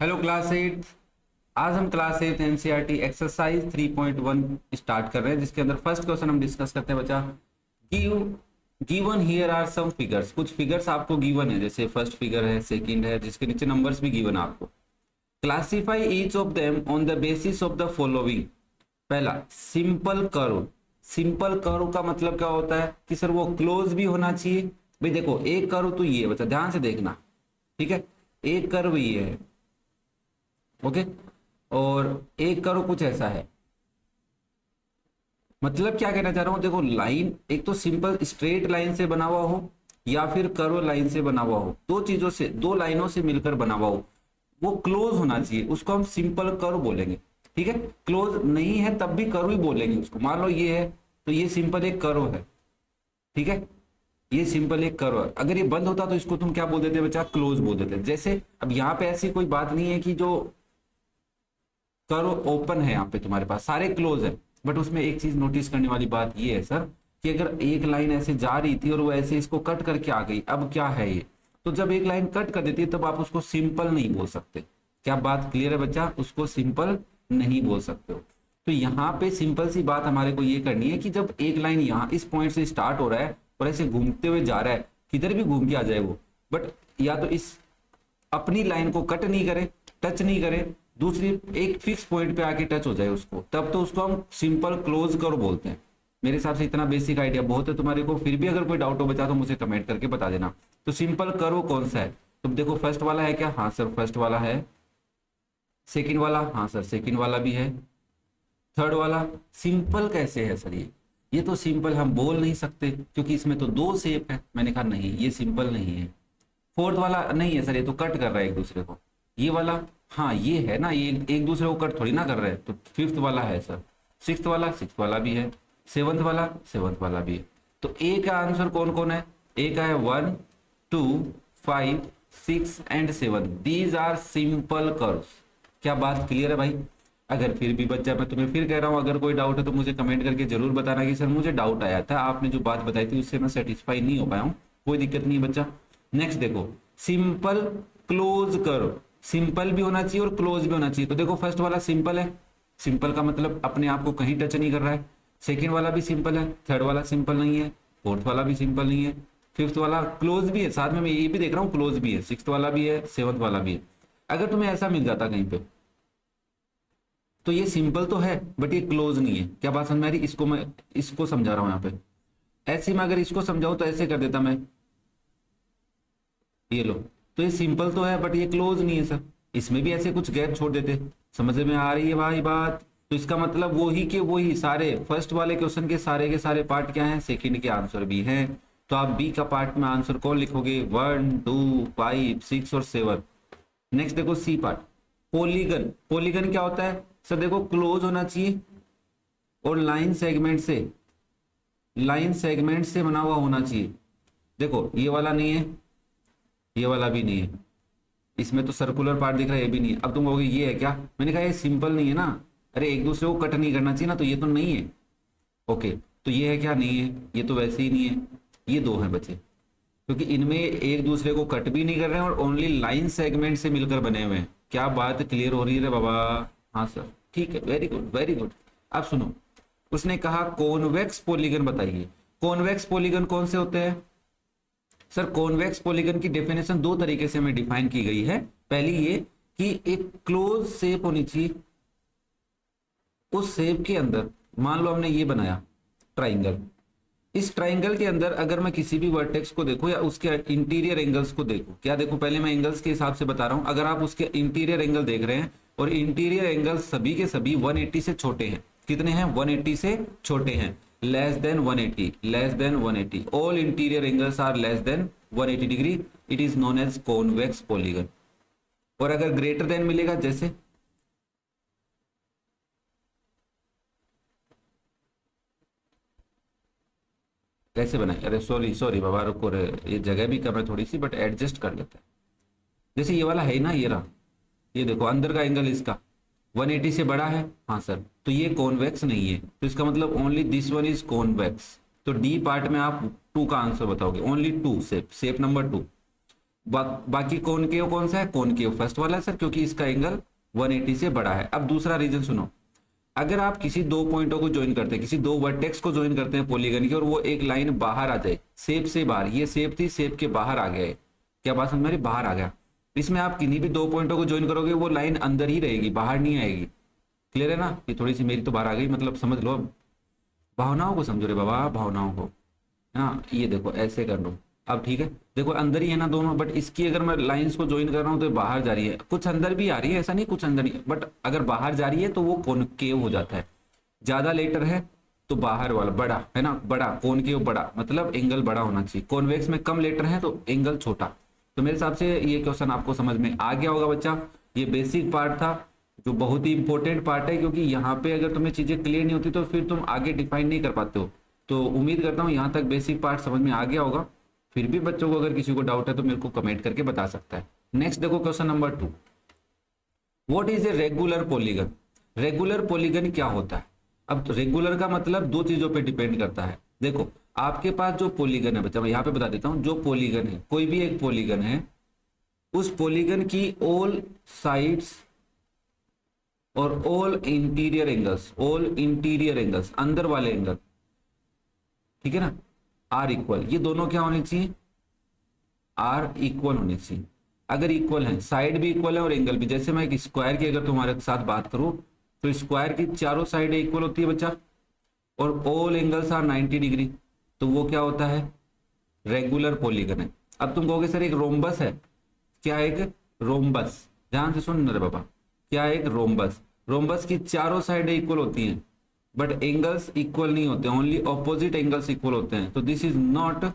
Hello class 8। आज हम class 8 NCERT exercise 3.1 start कर रहे हैं, जिसके अंदर फर्स्ट क्वेश्चन हम डिस्कस करते हैं बच्चा। Give given here are some figures. कुछ फिगर्स आपको गिवन है, जैसे फर्स्ट फिगर है, सेकंड है, जिसके नीचे नंबर्स भी गिवन है आपको। Classify each of them on the basis of the following. पहला सिंपल कर्व। सिंपल कर्व का मतलब क्या होता है कि सर वो क्लोज भी होना चाहिए। भाई देखो, एक कर्व तो ये है बच्चा, ध्यान से देखना, ठीक है। एक कर्व ये है, ओके, और एक कर्व कुछ ऐसा है। मतलब क्या कहना चाह रहा हूं, देखो लाइन एक तो सिंपल स्ट्रेट लाइन से बना हुआ हो या फिर कर्व लाइन से बना हुआ हो, दो चीजों से, दो लाइनों से मिलकर बना हुआ हो, वो क्लोज होना चाहिए, उसको हम सिंपल कर्व बोलेंगे। ठीक है, क्लोज नहीं है तब भी कर्व ही बोलेंगे उसको। मान लो ये है तो ये सिंपल एक कर्व है, ठीक है, ये सिंपल एक कर्व है। अगर ये बंद होता तो इसको तुम क्या बोल देते बच्चा, क्लोज बोल देते। जैसे अब यहाँ पे ऐसी कोई बात नहीं है कि जो कर्व ओपन है, यहाँ पे तुम्हारे पास सारे क्लोज है, बट उसमें एक चीज नोटिस करने वाली बात ये है सर कि अगर एक लाइन ऐसे जा रही थी और वो ऐसे इसको कट करके आ गई, अब क्या है ये, तो जब एक लाइन कट कर देती है तब आप उसको सिंपल नहीं बोल सकते। क्या बात क्लियर है बच्चा, उसको सिंपल नहीं बोल सकते हो। तो यहाँ पे सिंपल सी बात हमारे को ये करनी है कि जब एक लाइन यहाँ इस पॉइंट से स्टार्ट हो रहा है और ऐसे घूमते हुए जा रहा है, किधर भी घूम के आ जाए वो, बट या तो इस अपनी लाइन को कट नहीं करे, टच नहीं करे, दूसरी एक फिक्स पॉइंट पे आके टच हो जाए उसको, तब तो उसको हम सिंपल क्लोज कर्व बोलते हैं। मेरे हिसाब से इतना बेसिक आइडिया बहुत है तुम्हारे को। फिर भी अगर कोई डाउट हो बचा तो मुझे कमेंट करके बता देना। तो सिंपल कर्व कौन सा है, तुम देखो फर्स्ट वाला है क्या, हाँ सर फर्स्ट वाला है। सेकंड वाला, हाँ सर सेकंड वाला भी है। थर्ड वाला सिंपल कैसे है सर, ये तो सिंपल हम बोल नहीं सकते क्योंकि इसमें तो दो शेप है। मैंने कहा नहीं, ये सिंपल नहीं है। फोर्थ वाला नहीं है सर, ये तो कट कर रहा है एक दूसरे को। ये वाला हाँ ये है ना, ये एक दूसरे को कट थोड़ी ना कर रहा है। तो फिफ्थ वाला है सर। सिक्स्थ वाला भी है। सेवंथ वाला भी है। तो ए का आंसर कौन कौन है, ए का है 1, 2, 5, 6 and 7। These are simple curves. क्या बात क्लियर है भाई। अगर फिर भी बच्चा, मैं तुम्हें फिर कह रहा हूं, अगर कोई डाउट है तो मुझे कमेंट करके जरूर बताना कि सर मुझे डाउट आया था, आपने जो बात बताई थी उससे मैं सेटिस्फाई नहीं हो पाया हूं। कोई दिक्कत नहीं है बच्चा। नेक्स्ट देखो, सिंपल क्लोज कर्व। सिंपल भी होना चाहिए और क्लोज भी होना चाहिए। तो देखो फर्स्ट वाला सिंपल है, सिंपल का मतलब अपने आप को कहीं टच नहीं कर रहा है। सेकंड वाला भी सिंपल है, थर्ड वाला सिंपल नहीं है, फोर्थ वाला भी सिंपल नहीं है, फिफ्थ वाला क्लोज भी है, साथ में मैं ये भी देख रहा हूँ क्लोज भी है, सिक्स्थ वाला भी है, सेवंथ वाला भी है। अगर तुम्हें ऐसा मिल जाता कहीं पे तो ये सिंपल तो है बट ये क्लोज नहीं है। क्या बात समझ में आ रही, इसको मैं इसको समझा रहा हूँ यहाँ पे। ऐसे में अगर इसको समझाऊं तो ऐसे कर देता मैं, ये लो, तो ये सिंपल तो है बट ये क्लोज नहीं है सर। इसमें भी ऐसे कुछ गैप छोड़ देते। समझ में आ रही है भाई बात। तो इसका मतलब वही के वही सारे फर्स्ट वाले क्वेश्चन के सारे पार्ट क्या हैं, सेकंड के आंसर भी हैं। तो आप बी का पार्ट में आंसर कौन लिखोगे, 1, 2, 5, 6 और 7। नेक्स्ट देखो सी पार्ट, पॉलीगन। पॉलीगन क्या होता है सर, देखो क्लोज होना चाहिए और लाइन सेगमेंट से बना हुआ होना चाहिए। देखो ये वाला नहीं है, ये वाला भी नहीं है, इसमें तो सर्कुलर पार्ट दिख रहा है, ये भी नहीं है। अब तुम कहोगे ये है क्या, मैंने कहा ये सिंपल नहीं है ना। अरे एक दूसरे को कट नहीं करना चाहिए ना, तो ये तो नहीं है। ओके, तो ये है क्या, नहीं है, ये तो वैसे ही नहीं है। ये दो हैं बचे, क्योंकि इनमें एक दूसरे को कट भी नहीं कर रहे हैं और ओनली लाइन सेगमेंट से मिलकर बने हुए हैं। क्या बात क्लियर हो रही है रे बाबा। हाँ सर ठीक है, वेरी गुड वेरी गुड। अब सुनो, उसने कहा कॉन्वेक्स पॉलीगन बताइए। कॉन्वेक्स पॉलीगन कौन से होते हैं सर, कॉन्वेक्स पॉलीगन की डेफिनेशन दो तरीके से हमें डिफाइन की गई है। पहली ये कि एक क्लोज शेप होनी चाहिए, उस शेप के अंदर मान लो हमने ये बनाया ट्राइंगल, इस ट्राइंगल के अंदर अगर मैं किसी भी वर्टेक्स को देखूं या उसके इंटीरियर एंगल्स को देखूं, क्या देखूं, पहले मैं एंगल्स के हिसाब से बता रहा हूं। अगर आप उसके इंटीरियर एंगल देख रहे हैं और इंटीरियर एंगल सभी के सभी 180 से छोटे हैं, कितने हैं, 180 से छोटे हैं, less than 180, all interior angles are less than 180 degree, it is known as convex polygon. और अगर ग्रेटर देन मिलेगा, जैसे कैसे बनाए, अरे सॉरी सॉरी बाबा रुको रे, ये जगह भी कम है थोड़ी सी बट एडजस्ट कर लेते हैं। जैसे ये वाला है ना, ये रहा, ये देखो अंदर का एंगल इसका 180 से बड़ा है, हाँ सर, तो ये कॉन्वेक्स नहीं है। तो इसका मतलब only this one is convex. तो डी पार्ट में आप 2 का आंसर बताओगे, ओनली 2 शेप नंबर 2। बाकी कॉनकेव कौन सा है, कॉनकेव फर्स्ट वाला है सर, क्योंकि इसका एंगल 180 से बड़ा है। अब दूसरा रीजन सुनो, अगर आप किसी दो पॉइंटों को ज्वाइन करते हैं, किसी दो वर्टेक्स को ज्वाइन करते हैं पॉलीगन की, और वो एक लाइन बाहर आ जाए शेप से बाहर, ये शेप थी, शेप के बाहर आ गया है, क्या बात समझ में आ रही, बाहर आ गया, इसमें आप किन्हीं भी दो पॉइंटों को ज्वाइन करोगे वो लाइन अंदर ही रहेगी, बाहर नहीं आएगी। क्लियर है ना, ये थोड़ी सी मेरी तो बाहर आ गई, मतलब समझ लो, भावनाओं को समझो रे बाबा, भावनाओं को। हाँ ये देखो ऐसे कर लो, अब ठीक है, देखो अंदर ही है ना दोनों, बट इसकी अगर मैं लाइंस को ज्वाइन कर रहा हूँ तो बाहर जा रही है, कुछ अंदर भी आ रही है, ऐसा नहीं कुछ अंदर नहीं, बट अगर बाहर जा रही है तो वो कॉनकेव हो जाता है। ज्यादा लेटर है तो बाहर वाला बड़ा है ना, बड़ा कॉनकेव बड़ा, मतलब एंगल बड़ा होना चाहिए। कॉन्वेक्स में कम लेटर है तो एंगल छोटा। तो मेरे हिसाब से ये क्वेश्चन आपको समझ में आ गया होगा बच्चा। ये बेसिक पार्ट था जो बहुत ही इंपॉर्टेंट पार्ट है, क्योंकि यहाँ पे अगर तुम्हें चीजें क्लियर नहीं होती तो फिर तुम आगे डिफाइन नहीं कर पाते हो। तो उम्मीद करता हूँ यहाँ तक बेसिक पार्ट समझ में आ गया होगा। फिर भी बच्चों को अगर किसी को डाउट है तो मेरे को कमेंट करके बता सकता है। नेक्स्ट देखो question number 2, what is a regular polygon. Regular polygon क्या होता है। अब तो रेगुलर का मतलब दो चीजों पे डिपेंड करता है। देखो आपके पास जो पॉलीगन है बच्चा, मैं यहाँ पे बता देता हूँ, जो पॉलीगन है, कोई भी एक पॉलीगन है, उस पॉलीगन की ऑल साइड्स और ऑल इंटीरियर एंगल्स, अंदर वाले एंगल, ठीक है ना, आर इक्वल, ये दोनों क्या होने चाहिए, आर इक्वल होने चाहिए। अगर इक्वल है, साइड भी इक्वल है और एंगल भी, जैसे मैं एक स्क्वायर की अगर तुम्हारे साथ बात करूं तो स्क्वायर की चारों साइड इक्वल होती है बच्चा, और ऑल एंगल्स आर 90 डिग्री, तो वो क्या होता है, रेगुलर पॉलीगन है। अब तुम कहोगे सर एक रोम्बस है, क्या है एक रोम्बस, ध्यान से सुन रे बाबा, क्या है एक रोम्बस। रोम्बस की चारों साइड इक्वल होती हैं बट एंगल्स इक्वल नहीं होते, ओनली ऑपोजिट एंगल्स इक्वल होते हैं, तो दिस इज नॉट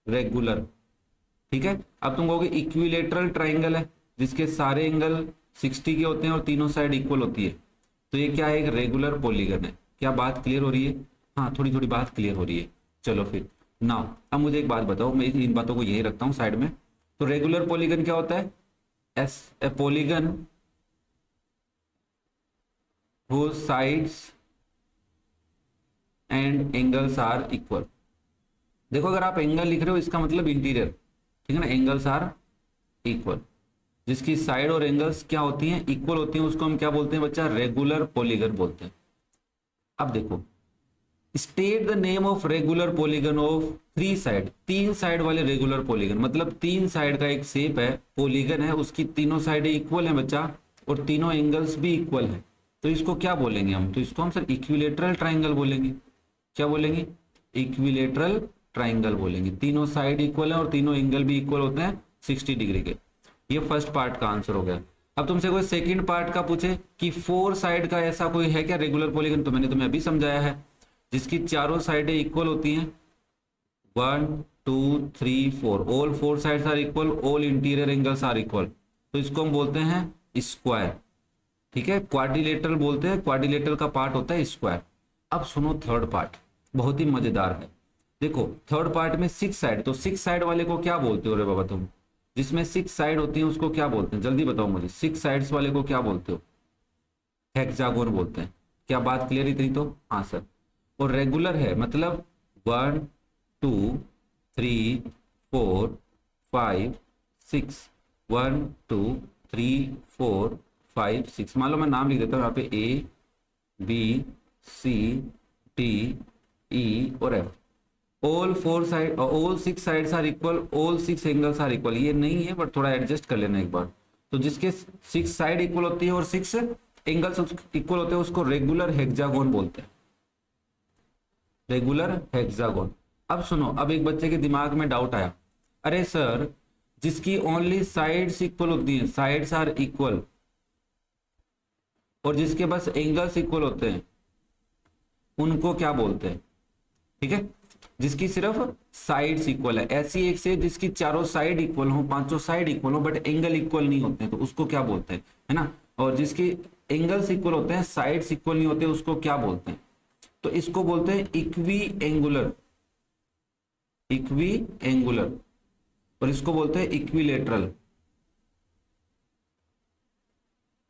रेगुलर। ठीक है, अब तुम कहोगे इक्विलेटरल ट्राइंगल है जिसके सारे एंगल 60 के होते हैं और तीनों साइड इक्वल होती है, तो ये क्या है, एक रेगुलर पॉलीगन है। क्या बात क्लियर हो रही है, हाँ थोड़ी थोड़ी बात क्लियर हो रही है। चलो फिर नाउ अब मुझे एक बात बताओ, मैं इन बातों को यही रखता हूं साइड में। तो रेगुलर पॉलीगन क्या होता है, S A polygon whose sides and angles are equal। देखो अगर आप एंगल लिख रहे हो इसका मतलब इंटीरियर, ठीक है ना, एंगल्स आर इक्वल, जिसकी साइड और एंगल्स क्या होती हैं, इक्वल होती हैं, उसको हम क्या बोलते हैं बच्चा, रेगुलर पॉलीगन बोलते हैं। अब देखो, state the name of regular polygon of 3 side, 3 side वाले रेगुलर पॉलीगन, मतलब 3 साइड का एक शेप है, पॉलीगन है, उसकी तीनों साइडें इक्वल है बच्चा, और तीनों एंगल्स भी इक्वल है, तो इसको क्या बोलेंगे हम, तो इसको हम सर इक्विलेटरल ट्राइंगल बोलेंगे। क्या बोलेंगे, इक्विलेटरल ट्राइंगल बोलेंगे। तीनों साइड इक्वल है और तीनों एंगल भी इक्वल होते हैं 60 डिग्री के। ये फर्स्ट पार्ट का आंसर हो गया। अब तुमसे कोई सेकंड पार्ट का पूछे कि 4 साइड का ऐसा कोई है क्या रेगुलर पॉलीगन, तो मैंने तुम्हें अभी समझाया है, जिसकी चारों साइडें इक्वल होती हैं, 1 2 3 4, all 4 sides are equal, all interior angles are equal, तो इसको हम बोलते हैं स्क्वायर। ठीक है, क्वाड्रिलेटरल बोलते हैं, क्वाड्रिलेटरल का पार्ट होता है स्क्वायर। अब सुनो थर्ड पार्ट, बहुत ही मजेदार है। देखो थर्ड पार्ट में 6 साइड, तो 6 साइड वाले को क्या बोलते हो रे बाबा तुम, जिसमें 6 साइड होती है उसको क्या बोलते हैं, जल्दी बताओ मुझे, 6 साइड्स वाले को क्या बोलते हो, हेक्सागोन बोलते हैं। क्या बात क्लियर इतनी तो, हाँ सर। और रेगुलर है मतलब 1 2 3 4 5 6, 1 2 3 4 5 6, मान लो मैं नाम लिख देता हूँ यहाँ पे A B C D E और F। All 4 side, all 6 sides are equal, all 6 angles are equal, ये नहीं है बट थोड़ा एडजस्ट कर लेना एक बार। तो जिसके 6 साइड इक्वल होती है और 6 एंगल्स इक्वल होते हैं उसको रेगुलर हेक्सागोन बोलते हैं, रेगुलर हेक्सागोन। अब सुनो, अब एक बच्चे के दिमाग में डाउट आया, अरे सर जिसकी ओनली साइड्स इक्वल होती हैं, साइड्स आर इक्वल, और जिसके बस एंगल्स इक्वल होते हैं उनको क्या बोलते हैं। ठीक है, जिसकी सिर्फ साइड्स इक्वल है, ऐसी एक से जिसकी चारों साइड इक्वल हो, पांचों साइड इक्वल हो बट एंगल इक्वल नहीं होते हैं, तो उसको क्या बोलते हैं, है ना। और जिसकी एंगल्स इक्वल होते हैं, साइड्स इक्वल नहीं होते, उसको क्या बोलते हैं, तो इसको बोलते हैं इक्वी एंगुलर, इक्वी एंगुलर, और इसको बोलते हैं इक्विलेटरल।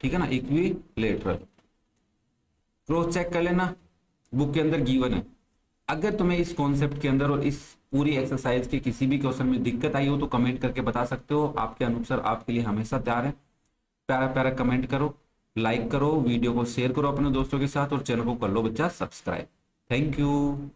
ठीक है ना, इक्विलेटरल। क्रॉस चेक कर लेना, बुक के अंदर गिवन है। अगर तुम्हें इस कॉन्सेप्ट के अंदर और इस पूरी एक्सरसाइज के किसी भी क्वेश्चन में दिक्कत आई हो तो कमेंट करके बता सकते हो, आपके अनुसार आपके लिए हमेशा तैयार है। प्यारा प्यारा कमेंट करो, लाइक करो, वीडियो को शेयर करो अपने दोस्तों के साथ और चैनल को कर लो बच्चा सब्सक्राइब। Thank you.